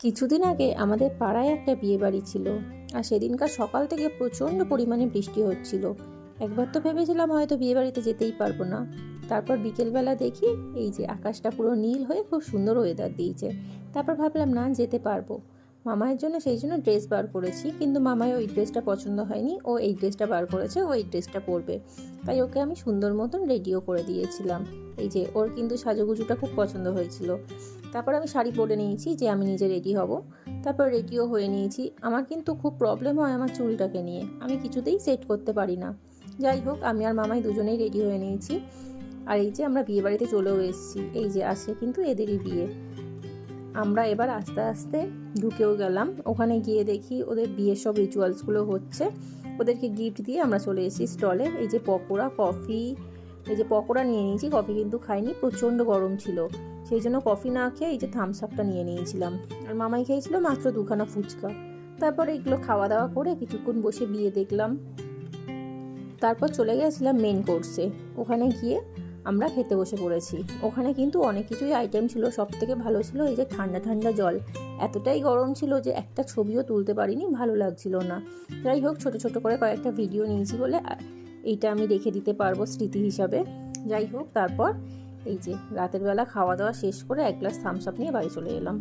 কিছুদিন আগে আমাদের পাড়ায় একটা বিয়ে বাড়ি ছিল, আর সেদিনকার সকাল থেকে প্রচণ্ড পরিমাণে বৃষ্টি হচ্ছিল। একবার তো ভেবেছিলাম হয়তো বিয়ে বাড়িতে যেতেই পারবো না। তারপর বিকেলবেলা দেখি এই যে আকাশটা পুরো নীল হয়ে খুব সুন্দর ওয়েদার দিয়েছে। তারপর ভাবলাম না যেতে পারবো। মামায়ের জন্য সেই জন্য ড্রেস বার করেছি, কিন্তু মামায় ওই ড্রেসটা পছন্দ হয়নি। ও এই ড্রেসটা বার করেছে, ও এই ড্রেসটা পরবে। তাই ওকে আমি সুন্দর মতন রেডিও করে দিয়েছিলাম। এই যে ওর কিন্তু সাজুগুজুটা খুব পছন্দ হয়েছিল। তারপর আমি শাড়ি পরে নিয়েছি যে আমি নিজে রেডি হব। তারপর রেডিও হয়ে নিয়েছি। আমার কিন্তু খুব প্রবলেম হয় আমার চুলটাকে নিয়ে, আমি কিছুতেই সেট করতে পারি না। যাই হোক, আমি আর মামাই দুজনেই রেডি হয়ে নিয়েছি। আর এই যে আমরা বিয়ে বাড়িতে চলেও এসেছি। এই যে আসে কিন্তু এদেরই বিয়ে। আমরা এবার আস্তে আস্তে ঢুকেও গেলাম। ওখানে গিয়ে দেখি ওদের বিয়ের সব রিচুয়ালসগুলো হচ্ছে। ওদেরকে গিফট দিয়ে আমরা চলে এসেছি স্টলে। এই যে পকোড়া, কফি, এই যে পকোড়া নিয়ে নিয়েছি, কফি কিন্তু খাইনি, প্রচণ্ড গরম ছিল। সেই জন্য কফি না খেয়ে এই যে থামস আপটা নিয়ে নিয়েছিলাম। আর মামাই খেয়েছিল মাত্র দুখানা ফুচকা। তারপর এগুলো খাওয়া দাওয়া করে কিছুক্ষণ বসে বিয়ে দেখলাম। তারপর চলে গেছিলাম মেন কোর্সে। ওখানে গিয়ে আমরা খেতে বসে পড়েছি। ওখানে কিন্তু অনেক কিছুই আইটেম ছিল। সব থেকে ভালো ছিল এই যে ঠান্ডা ঠান্ডা জল। এতটাই গরম ছিল যে একটা ছবিও তুলতে পারিনি, ভালো লাগছিল না। যাই হোক, ছোট ছোট করে কয়েকটা ভিডিও নিয়েছি বলে এইটা আমি রেখে দিতে পারবো স্মৃতি হিসাবে। যাই হোক, তারপর এই যে রাতের বেলা খাওয়া দাওয়া শেষ করে এক গ্লাস থামস আপ নিয়ে বাড়ি চলে এলাম।